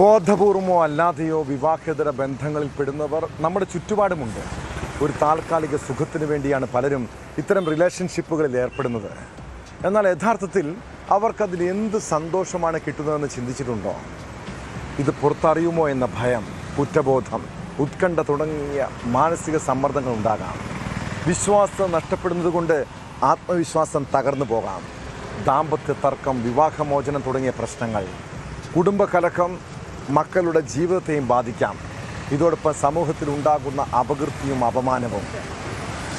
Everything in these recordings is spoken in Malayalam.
ബോധപൂർവമോ അല്ലാതെയോ വിവാഹേതര ബന്ധങ്ങളിൽ പെടുന്നവർ നമ്മുടെ ചുറ്റുപാടുമുണ്ട്. ഒരു താൽക്കാലിക സുഖത്തിന് വേണ്ടിയാണ് പലരും ഇത്തരം റിലേഷൻഷിപ്പുകളിൽ ഏർപ്പെടുന്നത്. എന്നാൽ യഥാർത്ഥത്തിൽ അവർക്കതിൽ എന്ത് സന്തോഷമാണ് കിട്ടുന്നതെന്ന് ചിന്തിച്ചിട്ടുണ്ടോ? ഇത് പുറത്തറിയുമോ എന്ന ഭയം, കുറ്റബോധം, ഉത്കണ്ഠ തുടങ്ങിയ മാനസിക സമ്മർദ്ദങ്ങൾ ഉണ്ടാകാം. വിശ്വാസം നഷ്ടപ്പെടുന്നത് കൊണ്ട് ആത്മവിശ്വാസം തകർന്നു പോകാം. ദാമ്പത്യ തർക്കം, വിവാഹമോചനം തുടങ്ങിയ പ്രശ്നങ്ങൾ, കുടുംബകലഹം മക്കളുടെ ജീവിതത്തെയും ബാധിക്കാം. ഇതോടൊപ്പം സമൂഹത്തിൽ ഉണ്ടാകുന്ന അപകീർത്തിയും അപമാനവും.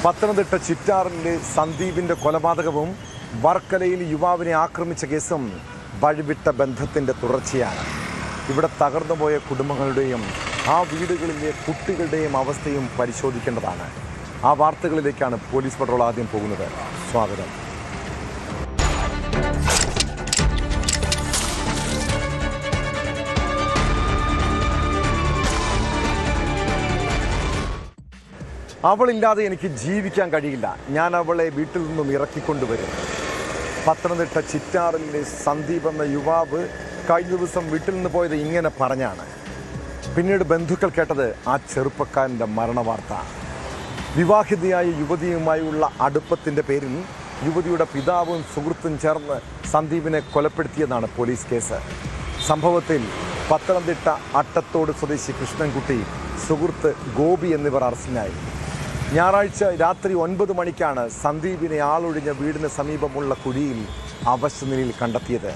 പത്തനംതിട്ട ചിറ്റാറിലെ സന്ദീപിൻ്റെ കൊലപാതകവും വർക്കലയിൽ യുവാവിനെ ആക്രമിച്ച കേസും വഴിവിട്ട ബന്ധത്തിൻ്റെ തുടർച്ചയാണ്. ഇവിടെ തകർന്നുപോയ കുടുംബങ്ങളുടെയും ആ വീടുകളിലെ കുട്ടികളുടെയും അവസ്ഥയും പരിശോധിക്കേണ്ടതാണ്. ആ വാർത്തകളിലേക്കാണ് പോലീസ് പട്രോൾ ആദ്യം പോകുന്നത്. സ്വാഗതം. അവളില്ലാതെ എനിക്ക് ജീവിക്കാൻ കഴിയില്ല, ഞാൻ അവളെ വീട്ടിൽ നിന്നും ഇറക്കിക്കൊണ്ടുവരും. പത്തനംതിട്ട ചിറ്റാറിലെ സന്ദീപ് എന്ന യുവാവ് കഴിഞ്ഞ ദിവസം വീട്ടിൽ നിന്ന് പോയത് ഇങ്ങനെ പറഞ്ഞാണ്. പിന്നീട് ബന്ധുക്കൾ കേട്ടത് ആ ചെറുപ്പക്കാരൻ്റെ മരണവാർത്ത. വിവാഹിതയായ യുവതിയുമായുള്ള അടുപ്പത്തിൻ്റെ പേരിൽ യുവതിയുടെ പിതാവും സുഹൃത്തും ചേർന്ന് സന്ദീപിനെ കൊലപ്പെടുത്തിയെന്നാണ് പോലീസ് കേസ്. സംഭവത്തിൽ പത്തനംതിട്ട അട്ടത്തോട് സ്വദേശി കൃഷ്ണൻകുട്ടി, സുഹൃത്ത് ഗോപി എന്നിവർ അറസ്റ്റിലായി. ഞായറാഴ്ച രാത്രി 9 മണിക്കാണ് സന്ദീപിനെ ആളൊഴിഞ്ഞ വീടിന് സമീപമുള്ള കുഴിയിൽ അവശനിലയിൽ കണ്ടെത്തിയത്.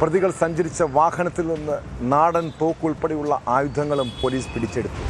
പ്രതികൾ സഞ്ചരിച്ച വാഹനത്തിൽ നിന്ന് നാടൻ തോക്ക് ഉൾപ്പെടെയുള്ള ആയുധങ്ങളും പോലീസ് പിടിച്ചെടുത്തു.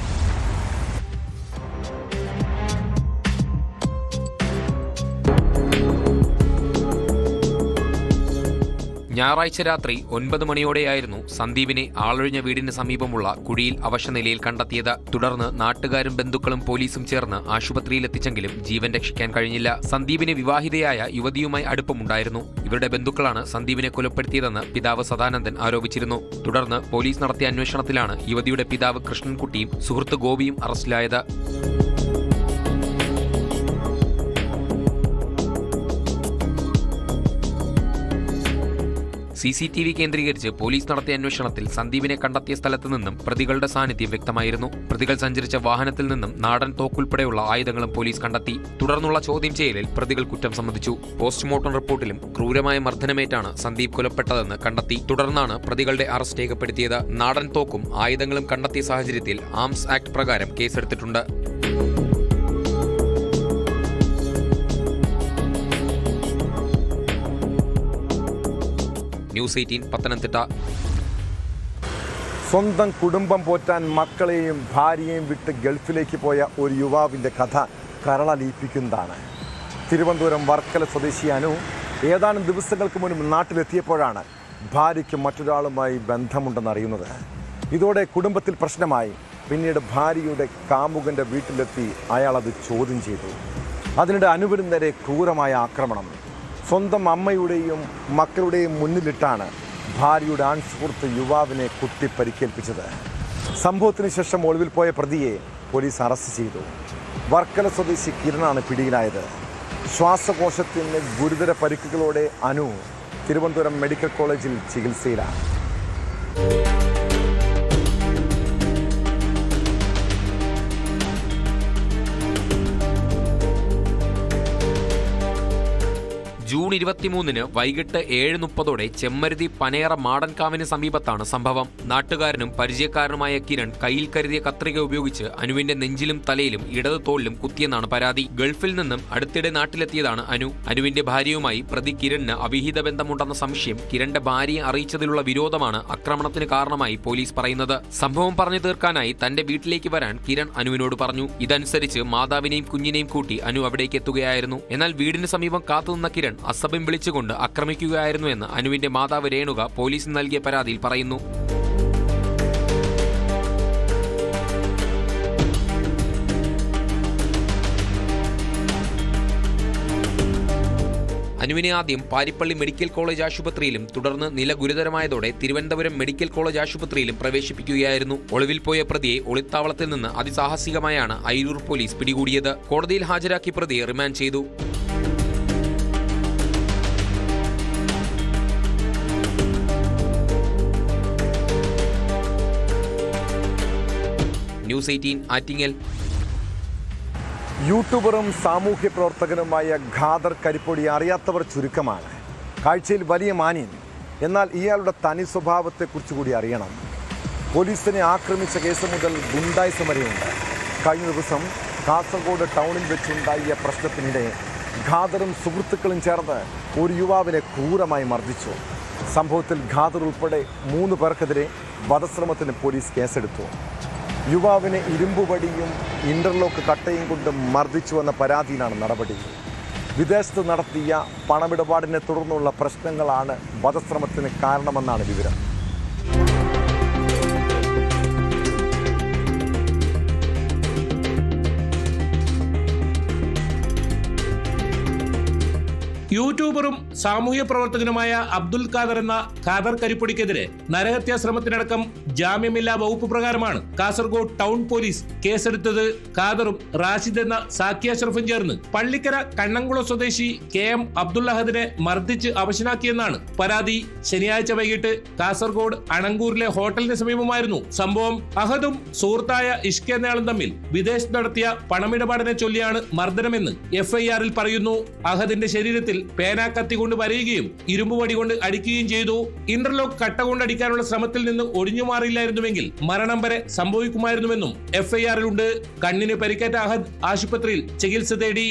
ഞായറാഴ്ച രാത്രി 9 മണിയോടെയായിരുന്നു സന്ദീപിനെ ആളൊഴിഞ്ഞ വീടിന് സമീപമുള്ള കുഴിയിൽ അവശനിലയിൽ കണ്ടെത്തിയത്. തുടർന്ന് നാട്ടുകാരും ബന്ധുക്കളും പോലീസും ചേർന്ന് ആശുപത്രിയിലെത്തിച്ചെങ്കിലും ജീവൻ രക്ഷിക്കാൻ കഴിഞ്ഞില്ല. സന്ദീപിന് വിവാഹിതയായ യുവതിയുമായി അടുപ്പമുണ്ടായിരുന്നു. ഇവരുടെ ബന്ധുക്കളാണ് സന്ദീപിനെ കൊലപ്പെടുത്തിയതെന്ന് പിതാവ് സദാനന്ദൻ ആരോപിച്ചിരുന്നു. തുടർന്ന് പോലീസ് നടത്തിയ അന്വേഷണത്തിലാണ് യുവതിയുടെ പിതാവ് കൃഷ്ണൻകുട്ടിയും സുഹൃത്ത് ഗോപിയും അറസ്റ്റിലായത്. CCTV കേന്ദ്രീകരിച്ച് പോലീസ് നടത്തിയ അന്വേഷണത്തിൽ സന്ദീപിനെ കണ്ടെത്തിയ സ്ഥലത്തു നിന്നും പ്രതികളുടെ സാന്നിധ്യം വ്യക്തമായിരുന്നു. പ്രതികൾ സഞ്ചരിച്ച വാഹനത്തിൽ നിന്നും നാടൻ തോക്കുൾപ്പെടെയുള്ള ആയുധങ്ങളും പോലീസ് കണ്ടെത്തി. തുടർന്നുള്ള ചോദ്യം ചെയ്യലിൽ പ്രതികൾ കുറ്റം സമ്മതിച്ചു. പോസ്റ്റ്മോർട്ടം റിപ്പോർട്ടിലും ക്രൂരമായ മർദ്ദനമേറ്റാണ് സന്ദീപ് കൊലപ്പെട്ടതെന്ന് കണ്ടെത്തി. തുടർന്നാണ് പ്രതികളുടെ അറസ്റ്റ് രേഖപ്പെടുത്തിയത്. നാടൻ തോക്കും ആയുധങ്ങളും കണ്ടെത്തിയ സാഹചര്യത്തിൽ ആംസ് ആക്ട് പ്രകാരം കേസെടുത്തിട്ടുണ്ട്. ന്യൂസ് 18 പത്തനംതിട്ട. സ്വന്തം കുടുംബം പോറ്റാൻ മക്കളെയും ഭാര്യയെയും വിട്ട് ഗൾഫിലേക്ക് പോയ ഒരു യുവാവിൻ്റെ കഥ കരളലിയിപ്പിക്കുന്നതാണ്. തിരുവനന്തപുരം വർക്കല സ്വദേശി അനു ഏതാനും ദിവസങ്ങൾക്ക് മുൻപ് നാട്ടിലെത്തിയപ്പോഴാണ് ഭാര്യയ്ക്ക് മറ്റൊരാളുമായി ബന്ധമുണ്ടെന്നറിയുന്നത്. ഇതോടെ കുടുംബത്തിൽ പ്രശ്നമായി. പിന്നീട് ഭാര്യയുടെ കാമുകൻ്റെ വീട്ടിലെത്തി അയാളത് ചോദ്യം ചെയ്തു. അതിനിടെ അനുവിന് നേരെ ക്രൂരമായ ആക്രമണം. സ്വന്തം അമ്മയുടെയും മക്കളുടെയും മുന്നിലിട്ടാണ് ഭാര്യയുടെ ആൺസുഹൃത്ത് യുവാവിനെ കുത്തി പരിക്കേൽപ്പിച്ചത്. സംഭവത്തിന് ശേഷം ഒളിവിൽ പോയ പ്രതിയെ പോലീസ് അറസ്റ്റ് ചെയ്തു. വർക്കല സ്വദേശി കിരണാണ് പിടിയിലായത്. ശ്വാസകോശത്തിന് ഗുരുതര പരിക്കുകളോടെ അനു തിരുവനന്തപുരം മെഡിക്കൽ കോളേജിൽ ചികിത്സയിലാണ്. ജൂൺ 23-ന് വൈകിട്ട് 7:30 ചെമ്മരുതി പനയറ മാടൻകാവിന് സമീപത്താണ് സംഭവം. നാട്ടുകാരനും പരിചയക്കാരനുമായ കിരൺ കയ്യിൽ കരുതിയ കത്രിക ഉപയോഗിച്ച് അനുവിന്റെ നെഞ്ചിലും തലയിലും ഇടത് തോളിലും കുത്തിയെന്നാണ് പരാതി. ഗൾഫിൽ നിന്നും അടുത്തിടെ നാട്ടിലെത്തിയതാണ് അനു. അനുവിന്റെ ഭാര്യയുമായി പ്രതി കിരണിന് അവിഹിത ബന്ധമുണ്ടെന്ന സംശയം കിരണിന്റെ ഭാര്യയെ അറിയിച്ചതിലുള്ള വിരോധമാണ് ആക്രമണത്തിന് കാരണമായി പോലീസ് പറയുന്നത്. സംഭവം പറഞ്ഞു തീർക്കാനായി തന്റെ വീട്ടിലേക്ക് വരാൻ കിരൺ അനുവിനോട് പറഞ്ഞു. ഇതനുസരിച്ച് മാതാവിനെയും കുഞ്ഞിനെയും കൂട്ടി അനു അവിടേക്ക് എത്തുകയായിരുന്നു. എന്നാൽ വീടിന് സമീപം കാത്തുനിന്ന കിരൺ അസഭ്യം വിളിച്ചുകൊണ്ട് ആക്രമിക്കുകയായിരുന്നു എന്ന് അനുവിന്റെ മാതാവ് രേണുക പോലീസിന് നൽകിയ പരാതിയിൽ പറയുന്നു. അനുവിനെ ആദ്യം പാരിപ്പള്ളി മെഡിക്കൽ കോളേജ് ആശുപത്രിയിലും തുടർന്ന് നില ഗുരുതരമായതോടെ തിരുവനന്തപുരം മെഡിക്കൽ കോളേജ് ആശുപത്രിയിലും പ്രവേശിപ്പിക്കുകയായിരുന്നു. ഒളിവിൽ പോയ പ്രതിയെ ഒളിത്താവളത്തിൽ നിന്ന് അതിസാഹസികമായാണ് അയിരൂർ പോലീസ് പിടികൂടിയത്. കോടതിയിൽ ഹാജരാക്കി പ്രതിയെ റിമാൻഡ് ചെയ്തു. ന്യൂസ് 18 ആറ്റിങ്ങൽ. യൂട്യൂബറും സാമൂഹ്യ പ്രവർത്തകനുമായ ഖാദർ കരിപ്പൊടി അറിയാത്തവർ ചുരുക്കമാണ്. കാഴ്ചയിൽ വലിയ മാന്യൻ, എന്നാൽ ഇയാളുടെ തനി സ്വഭാവത്തെക്കുറിച്ച് കൂടി അറിയണം. പോലീസിനെ ആക്രമിച്ച കേസ് മുതൽ ഗുണ്ടായിസം വരെയുണ്ട്. കഴിഞ്ഞ ദിവസം കാസർഗോഡ് ടൗണിൽ വെച്ചുണ്ടായ പ്രശ്നത്തിനിടെ ഖാദറും സുഹൃത്തുക്കളും ചേർന്ന് ഒരു യുവാവിനെ ക്രൂരമായി മർദ്ദിച്ചു. സംഭവത്തിൽ ഖാദർ ഉൾപ്പെടെ 3 പേർക്കെതിരെ വധശ്രമത്തിന് പോലീസ് കേസെടുത്തു. യുവാവിനെ ഇരുമ്പുവടിയും ഇന്റർലോക്ക് കട്ടയും കൊണ്ട് മർദ്ദിച്ചുവെന്ന പരാതിയിലാണ് നടപടി. വിദേശത്ത് നടത്തിയ പണമിടപാടിനെ തുടർന്നുള്ള പ്രശ്നങ്ങളാണ് വധശ്രമത്തിന് കാരണമെന്നാണ് വിവരം. യൂട്യൂബറും സാമൂഹ്യ പ്രവർത്തകനുമായ അബ്ദുൽ ഖാദർ എന്ന ഖാദർ കരിപ്പൊടിക്കെതിരെ നരഹത്യാ ശ്രമത്തിനടക്കം ജാമ്യമില്ലാ വകുപ്പ് പ്രകാരമാണ് കാസർഗോഡ് ടൗൺ പോലീസ് കേസെടുത്തത്. ഖാദറും റാഷിദ് എന്ന സാക്കി അഷ്റഫും ചേർന്ന് പള്ളിക്കര കണ്ണംകുളം സ്വദേശി KM അബ്ദുൽ അഹദിനെ മർദ്ദിച്ച് അവശനാക്കിയെന്നാണ് പരാതി. ശനിയാഴ്ച വൈകിട്ട് കാസർഗോഡ് അണങ്കൂരിലെ ഹോട്ടലിന് സമീപമായിരുന്നു സംഭവം. അഹദും സുഹൃത്തായ ഇഷ്ക എന്നയാളും തമ്മിൽ വിദേശത്ത് നടത്തിയ പണമിടപാടിനെ ചൊല്ലിയാണ് മർദ്ദനമെന്ന് FIR-ൽ പറയുന്നു. അഹദിന്റെ ശരീരത്തിൽ പേനാക്കത്തി കൊണ്ട് വരയുകയും ഇരുമ്പുവടി കൊണ്ട് അടിക്കുകയും ചെയ്തു. ഇന്റർലോക്ക് കട്ട കൊണ്ട് അടിക്കാനുള്ള ശ്രമത്തിൽ നിന്ന് ഒഴിഞ്ഞു മാറിയില്ലായിരുന്നുവെങ്കിൽ മരണം വരെ സംഭവിക്കുമായിരുന്നുവെന്നും FIR-ലുണ്ട്. കണ്ണിന് പരിക്കേറ്റ അഹദ് ആശുപത്രിയിൽ ചികിത്സ തേടി.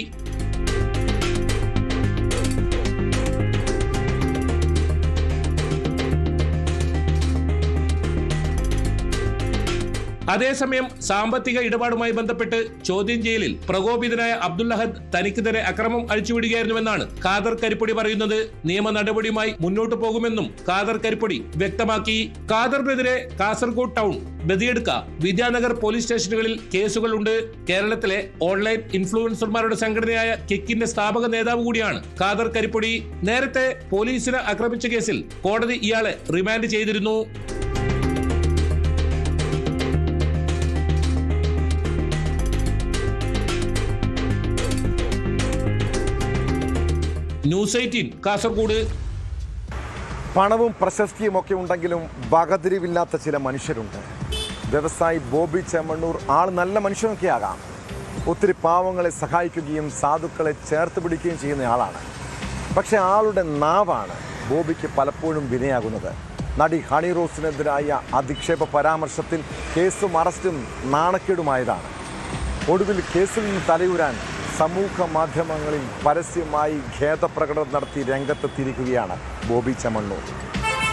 അതേസമയം സാമ്പത്തിക ഇടപാടുമായി ബന്ധപ്പെട്ട് ചോദ്യം ചെയ്യലിൽ പ്രകോപിതനായ അബ്ദുൽ അഹദ് തനിക്കെതിരെ അക്രമം അഴിച്ചുവിടുകയായിരുന്നുവെന്നാണ് ഖാദർ കരിപ്പൊടി പറയുന്നത്. നിയമ നടപടിയുമായി മുന്നോട്ടു പോകുമെന്നും ഖാദർ കരിപ്പൊടി വ്യക്തമാക്കി. ഖാദറിനെതിരെ കാസർഗോഡ് ടൗൺ, ബദിയടുക്ക, വിദ്യാനഗർ പോലീസ് സ്റ്റേഷനുകളിൽ കേസുകളുണ്ട്. കേരളത്തിലെ ഓൺലൈൻ ഇൻഫ്ലുവൻസർമാരുടെ സംഘടനയായ കിക്കിന്റെ സ്ഥാപക നേതാവ് കൂടിയാണ് ഖാദർ കരിപ്പൊടി. നേരത്തെ പോലീസിനെ ആക്രമിച്ച കേസിൽ കോടതി ഇയാളെ റിമാൻഡ് ചെയ്തിരുന്നു. ന്യൂസ് 18 കാസർഗോഡ്. പണവും പ്രശസ്തിയും ഒക്കെ ഉണ്ടെങ്കിലും വകതിരിവില്ലാത്ത ചില മനുഷ്യരുണ്ട്. വ്യവസായി ബോബി ചെമ്മണ്ണൂർ ആൾ നല്ല മനുഷ്യനൊക്കെ ആകാം. ഒത്തിരി പാവങ്ങളെ സഹായിക്കുകയും സാധുക്കളെ ചേർത്ത് പിടിക്കുകയും ചെയ്യുന്ന ആളാണ്. പക്ഷെ ആളുടെ നാവാണ് ബോബിക്ക് പലപ്പോഴും വിനയാകുന്നത്. നടി ഹണി റോസിനെതിരായ അധിക്ഷേപ പരാമർശത്തിൽ കേസും അറസ്റ്റും നാണക്കേടുമായതാണ്. ഒടുവിൽ കേസിൽ നിന്ന് തലയൂരാൻ സമൂഹ മാധ്യമങ്ങളിൽ പരസ്യമായി ഖേദപ്രകടനം നടത്തി രംഗത്തെത്തിയിരിക്കുകയാണ് ബോബി ചെമ്മണ്ണൂർ.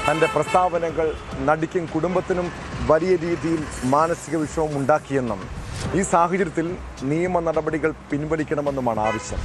തൻ്റെ പ്രസ്താവനകൾ നടിക്കും കുടുംബത്തിനും വലിയ രീതിയിൽ മാനസിക വിഷമം ഉണ്ടാക്കിയെന്നും ഈ സാഹചര്യത്തിൽ നിയമ നടപടികൾ പിൻവലിക്കണമെന്നുമാണ് ആവശ്യം.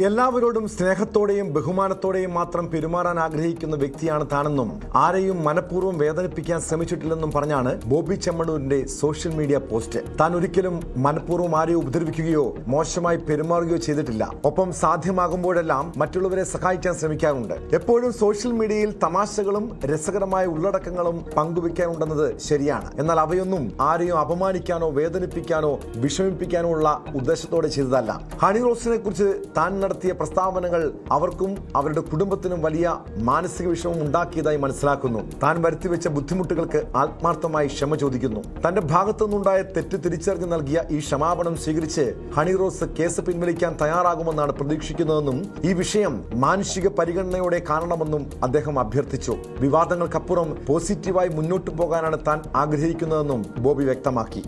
എല്ലാവരോടും സ്നേഹത്തോടെയും ബഹുമാനത്തോടെയും മാത്രം പെരുമാറാൻ ആഗ്രഹിക്കുന്ന വ്യക്തിയാണ് താനെന്നും ആരെയും മനഃപൂർവ്വം വേദനിപ്പിക്കാൻ ശ്രമിച്ചിട്ടില്ലെന്നും പറഞ്ഞാണ് ബോബി ചെമ്മണ്ണൂരിന്റെ സോഷ്യൽ മീഡിയ പോസ്റ്റ്. താൻ ഒരിക്കലും മനഃപൂർവ്വം ആരെയും ഉപദ്രവിക്കുകയോ മോശമായി പെരുമാറുകയോ ചെയ്തിട്ടില്ല. ഒപ്പം സാധ്യമാകുമ്പോഴെല്ലാം മറ്റുള്ളവരെ സഹായിക്കാൻ ശ്രമിക്കാറുണ്ട്. എപ്പോഴും സോഷ്യൽ മീഡിയയിൽ തമാശകളും രസകരമായ ഉള്ളടക്കങ്ങളും പങ്കുവെക്കാനുണ്ടെന്നത് ശരിയാണ്. എന്നാൽ അവയൊന്നും ആരെയും അപമാനിക്കാനോ വേദനിപ്പിക്കാനോ വിഷമിപ്പിക്കാനോ ഉള്ള ഉദ്ദേശത്തോടെ ചെയ്തതല്ല. ഹണി റോസിനെ കുറിച്ച് താൻ നടത്തിയ പ്രസ്താവനകൾ അവർക്കും അവരുടെ കുടുംബത്തിനും വലിയ മാനസിക വിഷമം ഉണ്ടാക്കിയതായി മനസ്സിലാക്കുന്നു. താൻ വരുത്തിവെച്ച ബുദ്ധിമുട്ടുകൾക്ക് ആത്മാർത്ഥമായി ക്ഷമ ചോദിക്കുന്നു. തന്റെ ഭാഗത്തുനിന്നുണ്ടായ തെറ്റ് തിരിച്ചറിഞ്ഞ് നൽകിയ ഈ ക്ഷമാപണം സ്വീകരിച്ച് ഹണി റോസ് കേസ് പിൻവലിക്കാൻ തയ്യാറാകുമെന്നാണ് പ്രതീക്ഷിക്കുന്നതെന്നും ഈ വിഷയം മാനുഷിക പരിഗണനയോടെ കാണണമെന്നും അദ്ദേഹം അഭ്യർത്ഥിച്ചു. വിവാദങ്ങൾക്കപ്പുറം പോസിറ്റീവായി മുന്നോട്ടു പോകാനാണ് താൻ ആഗ്രഹിക്കുന്നതെന്നും ബോബി വ്യക്തമാക്കി.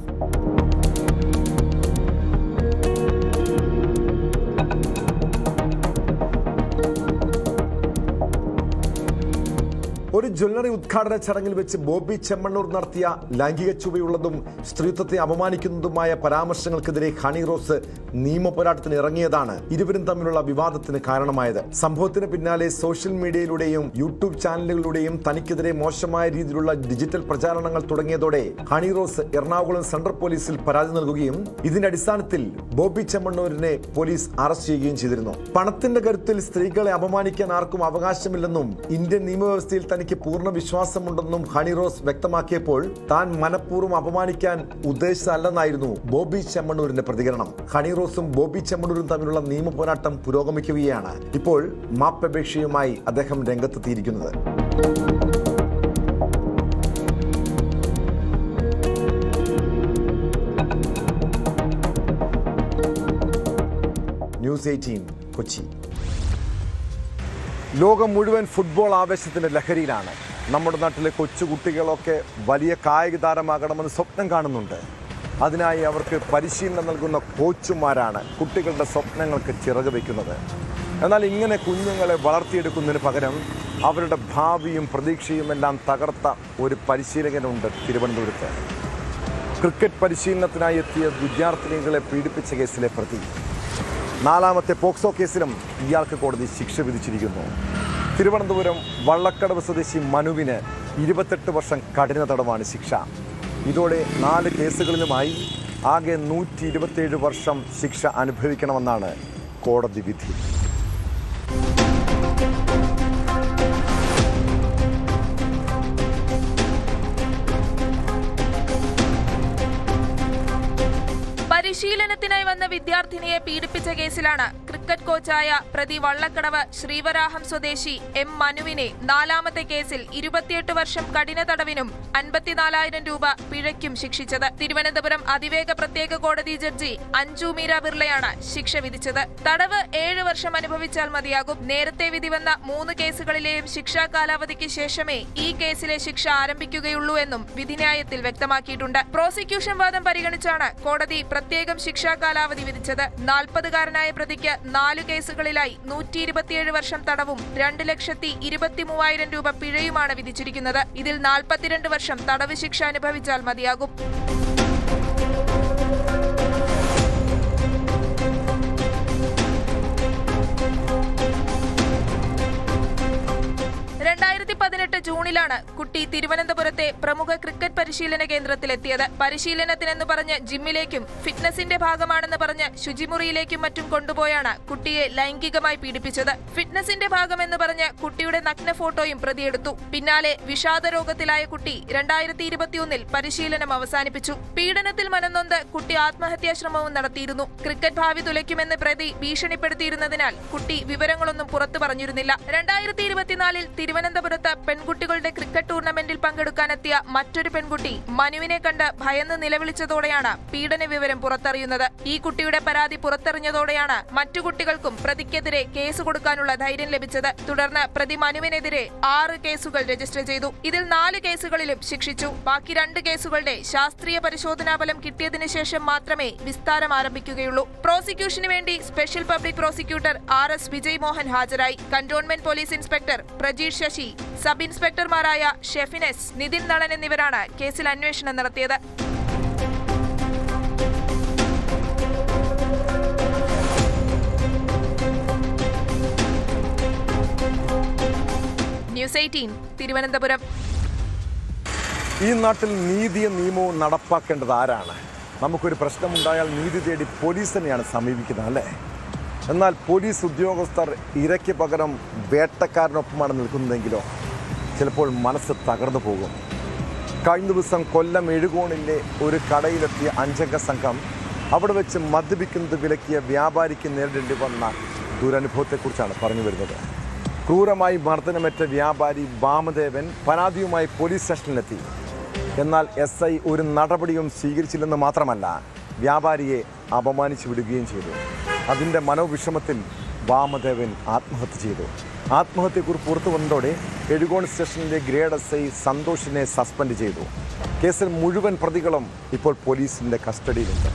ഒരു ജ്വല്ലറി ഉദ്ഘാടന ചടങ്ങിൽ വെച്ച് ബോബി ചെമ്മണ്ണൂർ നടത്തിയ ലൈംഗിക ചുവയുള്ളതും സ്ത്രീത്വത്തെ അപമാനിക്കുന്നതുമായ പരാമർശങ്ങൾക്കെതിരെ ഹണി റോസ് നിയമ പോരാട്ടത്തിന് ഇറങ്ങിയതാണ് ഇരുവരും തമ്മിലുള്ള വിവാദത്തിന് കാരണമായത്. സംഭവത്തിന് പിന്നാലെ സോഷ്യൽ മീഡിയയിലൂടെയും യൂട്യൂബ് ചാനലുകളിലൂടെയും തനിക്കെതിരെ മോശമായ രീതിയിലുള്ള ഡിജിറ്റൽ പ്രചാരണങ്ങൾ തുടങ്ങിയതോടെ ഹണി റോസ് എറണാകുളം സെൻട്രൽ പോലീസിൽ പരാതി നൽകുകയും ഇതിന്റെ അടിസ്ഥാനത്തിൽ ബോബി ചെമ്മണ്ണൂരിനെ പോലീസ് അറസ്റ്റ് ചെയ്യുകയും ചെയ്തിരുന്നു. പണത്തിന്റെ കരുത്തിൽ സ്ത്രീകളെ അപമാനിക്കാൻ ആർക്കും അവകാശമില്ലെന്നും ഇന്ത്യൻ നിയമവ്യവസ്ഥയിൽ തനിക്ക് തനിക്ക് പൂർണ്ണ വിശ്വാസമുണ്ടെന്നും ഹണിറോസ് വ്യക്തമാക്കിയപ്പോൾ താൻ മനഃപൂർവ്വം അപമാനിക്കാൻ ഉദ്ദേശിച്ചതല്ലെന്നായിരുന്നു ബോബി ചെമ്മണ്ണൂരിന്റെ പ്രതികരണം. ഹണിറോസും ബോബി ചെമ്മണ്ണൂരും തമ്മിലുള്ള നിയമ പോരാട്ടം പുരോഗമിക്കുകയാണ്. ഇപ്പോൾ മാപ്പപേക്ഷയുമായി അദ്ദേഹം രംഗത്തെത്തിയിരിക്കുന്നത്. ന്യൂസ് 18 കൊച്ചി. ലോകം മുഴുവൻ ഫുട്ബോൾ ആവേശത്തിന്റെ ലഹരിയിലാണ്. നമ്മുടെ നാട്ടിലെ കൊച്ചുകുട്ടികളൊക്കെ വലിയ കായിക താരമാകണമെന്ന് സ്വപ്നം കാണുന്നുണ്ട്. അതിനായി അവർക്ക് പരിശീലനം നൽകുന്ന കോച്ചുമാരാണ് കുട്ടികളുടെ സ്വപ്നങ്ങൾക്ക് ചിറക് വയ്ക്കുന്നത്. എന്നാൽ ഇങ്ങനെ കുഞ്ഞുങ്ങളെ വളർത്തിയെടുക്കുന്നതിന് പകരം അവരുടെ ഭാവിയും പ്രതീക്ഷയും എല്ലാം തകർത്ത ഒരു പരിശീലകനുണ്ട് തിരുവനന്തപുരത്ത്. ക്രിക്കറ്റ് പരിശീലനത്തിനായി എത്തിയ വിദ്യാർത്ഥിനികളെ പീഡിപ്പിച്ച കേസിലെ പ്രതി. 4ാമത്തെ പോക്സോ കേസിലും ഇയാൾക്ക് കോടതി ശിക്ഷ വിധിച്ചിരിക്കുന്നു. തിരുവനന്തപുരം വള്ളക്കടവ് സ്വദേശി മനുവിന് 28 വർഷം കഠിന തടവാണ് ശിക്ഷ. ഇതോടെ 4 കേസുകളിലുമായി ആകെ 127 വർഷം ശിക്ഷ അനുഭവിക്കണമെന്നാണ് കോടതി വിധി. പരിശീലനത്തിനായി വന്ന വിദ്യാർത്ഥിനിയെ പീഡിപ്പിച്ച കേസിലാണ് ക്രിക്കറ്റ് കോച്ചായ പ്രതി വള്ളക്കടവ് ശ്രീവരാഹം സ്വദേശി എം മനുവിനെ 4ാമത്തെ കേസിൽ 28 വർഷം കഠിന തടവിനും 54,000 രൂപ പിഴയ്ക്കും ശിക്ഷിച്ചത്. തിരുവനന്തപുരം അതിവേഗ പ്രത്യേക കോടതി ജഡ്ജി അഞ്ജു മീര ബിർളയാണ് ശിക്ഷ വിധിച്ചത്. തടവ് 7 വർഷം അനുഭവിച്ചാൽ മതിയാകും. നേരത്തെ വിധി വന്ന 3 കേസുകളിലെയും ശിക്ഷാ കാലാവധിക്ക് ശേഷമേ ഈ കേസിലെ ശിക്ഷ ആരംഭിക്കുകയുള്ളൂ എന്നും വിധിന്യായത്തിൽ വ്യക്തമാക്കിയിട്ടുണ്ട്. പ്രോസിക്യൂഷൻ വാദം പരിഗണിച്ചാണ് കോടതി പ്രത്യേകം ശിക്ഷാ കാലാവധി വിധിച്ചത്. 40-കാരനായ പ്രതിക്ക് 4 കേസുകളിലായി 127 വർഷം തടവും 2,23,000 രൂപ പിഴയുമാണ് വിധിച്ചിരിക്കുന്നത്. ഇതിൽ 42 വർഷം തടവ് ശിക്ഷ അനുഭവിച്ചാൽ മതിയാകും. ജൂണിലാണ് കുട്ടി തിരുവനന്തപുരത്തെ പ്രമുഖ ക്രിക്കറ്റ് പരിശീലന കേന്ദ്രത്തിലെത്തിയത്. പരിശീലനത്തിനെന്ന് പറഞ്ഞ് ജിമ്മിലേക്കും ഫിറ്റ്നസിന്റെ ഭാഗമാണെന്ന് പറഞ്ഞ് ശുചിമുറിയിലേക്കും മറ്റും കൊണ്ടുപോയാണ് കുട്ടിയെ ലൈംഗികമായി പീഡിപ്പിച്ചത്. ഫിറ്റ്നസിന്റെ ഭാഗമെന്ന് പറഞ്ഞ് കുട്ടിയുടെ നഗ്ന ഫോട്ടോയും പ്രതിയെടുത്തു. പിന്നാലെ വിഷാദരോഗത്തിലായ കുട്ടി 2021 പരിശീലനം അവസാനിപ്പിച്ചു. പീഡനത്തിൽ മനംനൊന്ത് കുട്ടി ആത്മഹത്യാശ്രമവും നടത്തിയിരുന്നു. ക്രിക്കറ്റ് ഭാവി തുലയ്ക്കുമെന്ന് പ്രതി ഭീഷണിപ്പെടുത്തിയിരുന്നതിനാൽ കുട്ടി വിവരങ്ങളൊന്നും പുറത്തു പറഞ്ഞിരുന്നില്ല. 2024 തിരുവനന്തപുരത്ത് പെൺകുട്ടികളുടെ ക്രിക്കറ്റ് ടൂർണമെന്റിൽ പങ്കെടുക്കാനെത്തിയ മറ്റൊരു പെൺകുട്ടി മനുവിനെ കണ്ട് ഭയന്ന് നിലവിളിച്ചതോടെയാണ് പീഡന വിവരം പുറത്തറിയുന്നത്. ഈ കുട്ടിയുടെ പരാതി പുറത്തറിഞ്ഞതോടെയാണ് മറ്റു കുട്ടികൾക്കും പ്രതിക്കെതിരെ കേസ് കൊടുക്കാനുള്ള ധൈര്യം ലഭിച്ചത്. തുടർന്ന് പ്രതി മനുവിനെതിരെ 6 കേസുകൾ രജിസ്റ്റർ ചെയ്തു. ഇതിൽ 4 കേസുകളിലും ശിക്ഷിച്ചു. ബാക്കി 2 കേസുകളുടെ ശാസ്ത്രീയ പരിശോധനാ ഫലം കിട്ടിയതിനു ശേഷം മാത്രമേ വിസ്താരം ആരംഭിക്കുകയുള്ളൂ. പ്രോസിക്യൂഷന് വേണ്ടി special public prosecutor RS Vijay Mohan ഹാജരായി. Cantonment police inspector Prajeesh Sasi, sub ഇൻസ്പെക്ടർമാരായ ഷെഫിനെസ്, നിതിൻ നളൻ എന്നിവരാണ് കേസിൽ അന്വേഷണം നടത്തിയത്. ന്യൂസ് 18 തിരുവനന്തപുരം. ഈ നാട്ടിൽ നീതിയും നിയമവും നടപ്പാക്കേണ്ടത് ആരാണ്? നമുക്കൊരു പ്രശ്നമുണ്ടായാൽ നീതി തേടി പോലീസ് തന്നെയാണ് സമീപിക്കുന്നത്, അല്ലേ? എന്നാൽ പോലീസ് ഉദ്യോഗസ്ഥർ ഇരയ്ക്ക് പകരം വേട്ടക്കാരനൊപ്പമാണ് നിൽക്കുന്നതെങ്കിലോ ചിലപ്പോൾ മനസ്സ് തകർന്നു പോകും. കഴിഞ്ഞ ദിവസം കൊല്ലം എഴുകോണിലെ ഒരു കടയിലെത്തിയ 5-അംഗ സംഘം അവിടെ വെച്ച് മദ്യപിക്കുന്നത് വിലക്കിയ വ്യാപാരിക്ക് നേരിടേണ്ടി വന്ന ദുരനുഭവത്തെക്കുറിച്ചാണ് പറഞ്ഞു വരുന്നത്. ക്രൂരമായി മർദ്ദനമേറ്റ വ്യാപാരി വാമദേവൻ പരാതിയുമായി പോലീസ് സ്റ്റേഷനിലെത്തി. എന്നാൽ SI ഒരു നടപടിയും സ്വീകരിച്ചില്ലെന്ന് മാത്രമല്ല, വ്യാപാരിയെ അപമാനിച്ചു വിടുകയും ചെയ്തു. അതിൻ്റെ മനോവിഷമത്തിൽ വാമദേവൻ ആത്മഹത്യ ചെയ്തു. ആത്മഹത്യക്കുറിപ്പ് പുറത്തു വന്നതോടെ എഴുകോൺ സ്റ്റേഷനിലെ ഗ്രേഡ് SI സന്തോഷിനെ സസ്പെൻഡ് ചെയ്തു. കേസിൽ മുഴുവൻ പ്രതികളും ഇപ്പോൾ പോലീസിൻ്റെ കസ്റ്റഡിയിലുണ്ട്.